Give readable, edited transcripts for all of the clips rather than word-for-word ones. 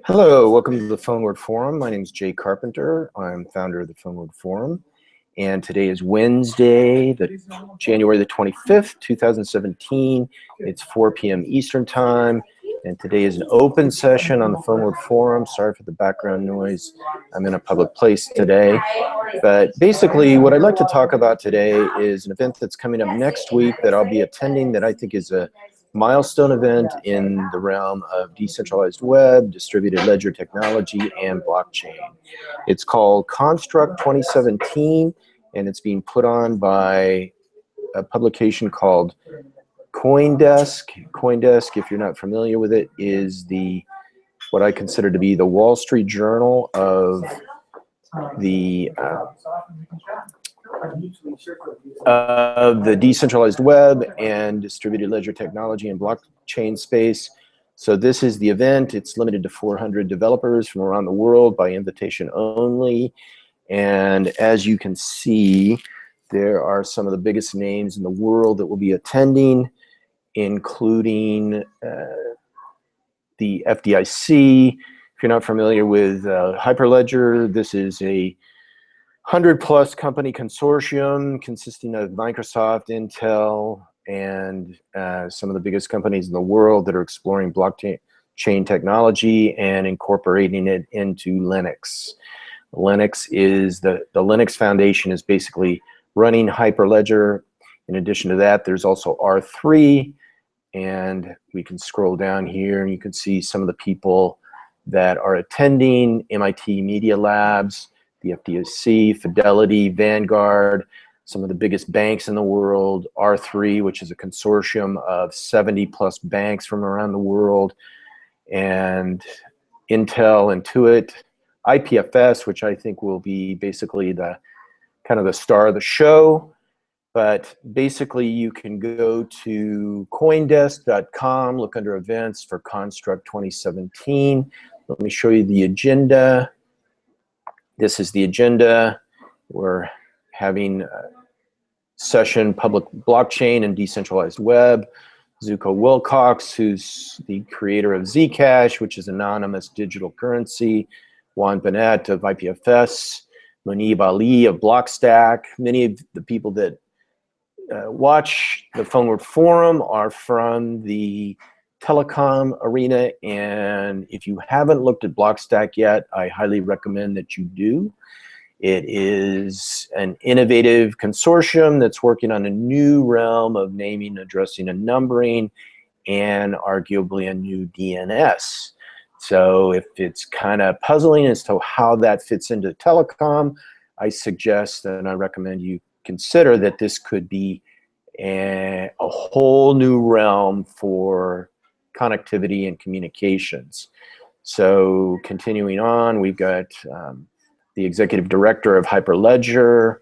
Hello, welcome to the PhoneWord Forum. My name is Jay Carpenter. I'm founder of the PhoneWord Forum. And today is Wednesday, January the 25th, 2017. It's 4 p.m. Eastern Time. And today is an open session on the PhoneWord Forum. Sorry for the background noise. I'm in a public place today. But basically, what I'd like to talk about today is an event that's coming up next week that I'll be attending that I think is a milestone event in the realm of decentralized web, distributed ledger technology, and blockchain. It's called Construct 2017, and it's being put on by a publication called CoinDesk. CoinDesk, if you're not familiar with it, is what I consider to be the Wall Street Journal of the decentralized web and distributed ledger technology and blockchain space. So this is the event. It's limited to 400 developers from around the world by invitation only. And as you can see, there are some of the biggest names in the world that will be attending, including the FDIC. If you're not familiar with Hyperledger, this is a 100+ company consortium consisting of Microsoft, Intel, and some of the biggest companies in the world that are exploring blockchain technology and incorporating it into Linux. Linux is the Linux Foundation is basically running Hyperledger. In addition to that, there's also R3, and we can scroll down here and you can see some of the people that are attending: MIT Media Labs, the FDIC, Fidelity, Vanguard, some of the biggest banks in the world, R3, which is a consortium of 70+ banks from around the world, and Intel, Intuit, IPFS, which I think will be basically the kind of the star of the show. But basically you can go to coindesk.com, look under events for Construct 2017. Let me show you the agenda. This is the agenda. We're having a session, public blockchain and decentralized web. Zuko Wilcox, who's the creator of Zcash, which is anonymous digital currency. Juan Benet of IPFS. Munib Ali of Blockstack. Many of the people that watch the PhoneWord Forum are from the telecom arena, and if you haven't looked at Blockstack yet, I highly recommend that you do. It is an innovative consortium that's working on a new realm of naming, addressing, and numbering, and arguably a new DNS. So if it's kind of puzzling as to how that fits into telecom, I suggest and I recommend you consider that this could be a whole new realm for connectivity and communications. So continuing on, we've got the executive director of Hyperledger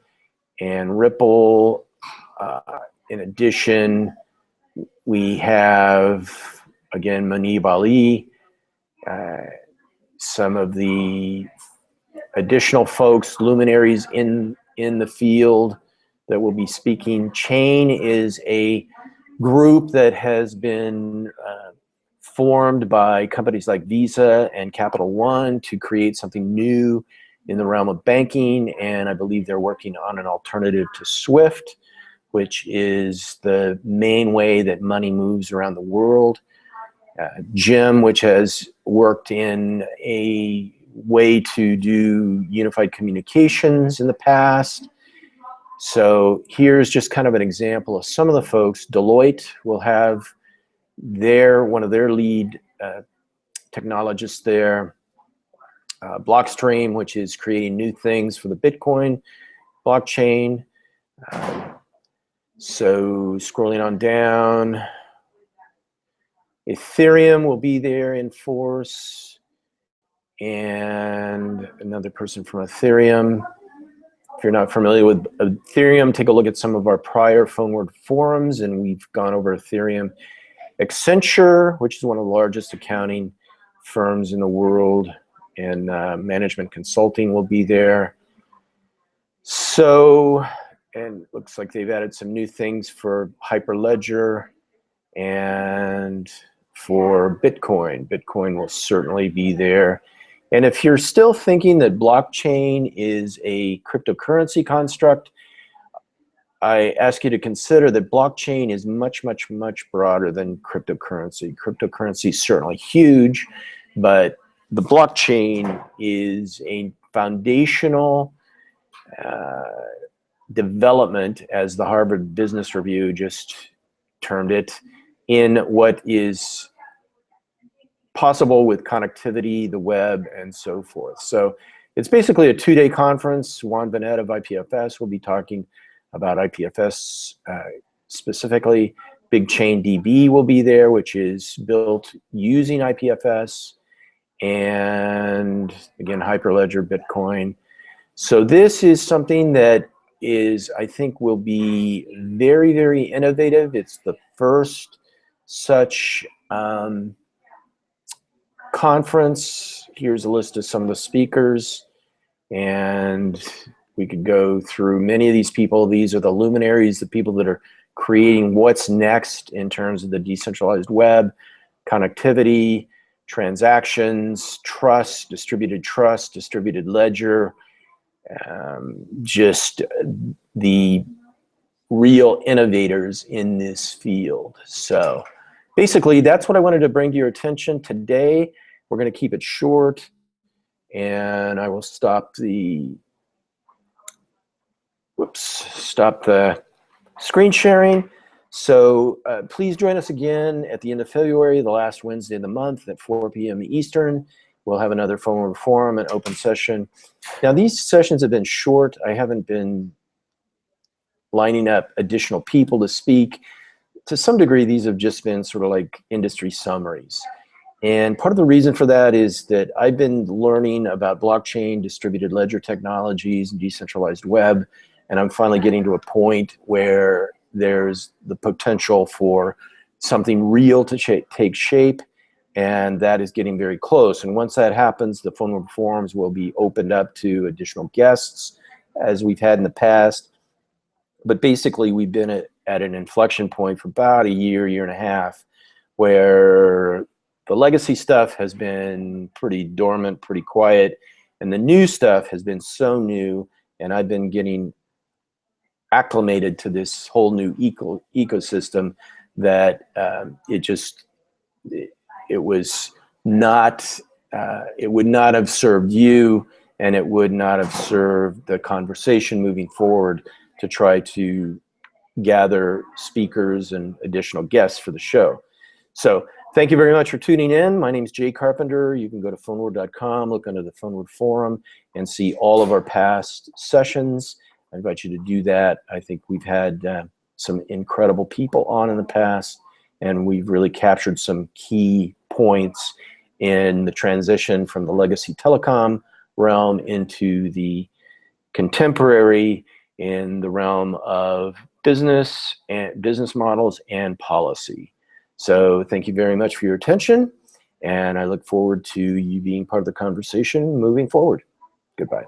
and Ripple. In addition, we have, again, Munib Ali, some of the additional folks, luminaries in the field that will be speaking. Chain is a group that has been formed by companies like Visa and Capital One to create something new in the realm of banking, and I believe they're working on an alternative to SWIFT, which is the main way that money moves around the world. Jim, which has worked in a way to do unified communications in the past. So here's just kind of an example of some of the folks. Deloitte will have one of their lead technologists there. Blockstream, which is creating new things for the Bitcoin blockchain. So scrolling on down, Ethereum will be there in force, and another person from Ethereum. If you're not familiar with Ethereum, take a look at some of our prior PhoneWord forums, and we've gone over Ethereum. Accenture, which is one of the largest accounting firms in the world, and management consulting will be there. So, and it looks like they've added some new things for Hyperledger and for Bitcoin. Bitcoin will certainly be there. And if you're still thinking that blockchain is a cryptocurrency construct, I ask you to consider that blockchain is much, much, much broader than cryptocurrency. Cryptocurrency is certainly huge, but the blockchain is a foundational development, as the Harvard Business Review just termed it, in what is possible with connectivity, the web, and so forth. So it's basically a two-day conference. Juan Benet of IPFS will be talking about IPFS specifically. Big Chain DB will be there, which is built using IPFS, and again, Hyperledger, Bitcoin. So this is something that is, I think, will be very, very innovative. It's the first such conference. Here's a list of some of the speakers, and we could go through many of these people. These are the luminaries, the people that are creating what's next in terms of the decentralized web, connectivity, transactions, trust, distributed ledger, just the real innovators in this field. So basically, that's what I wanted to bring to your attention today. We're going to keep it short, and I will stop the screen sharing. So please join us again at the end of February, the last Wednesday of the month at 4 p.m. Eastern. We'll have another PhoneWord forum, an open session. Now, these sessions have been short. I haven't been lining up additional people to speak. To some degree, these have just been sort of like industry summaries. And part of the reason for that is that I've been learning about blockchain, distributed ledger technologies, and decentralized web, and I'm finally getting to a point where there's the potential for something real to take shape, and that is getting very close. And once that happens, the PhoneWord forums will be opened up to additional guests, as we've had in the past. But basically, we've been at an inflection point for about a year and a half, where the legacy stuff has been pretty dormant, pretty quiet, and the new stuff has been so new, and I've been getting acclimated to this whole new ecosystem that it would not have served you, and it would not have served the conversation moving forward to try to gather speakers and additional guests for the show. So thank you very much for tuning in. My name is Jay Carpenter. You can go to phoneword.com, look under the PhoneWord forum, and see all of our past sessions. I invite you to do that. I think we've had some incredible people on in the past, and we've really captured some key points in the transition from the legacy telecom realm into the contemporary in the realm of business and business models and policy. So thank you very much for your attention, and I look forward to you being part of the conversation moving forward. Goodbye.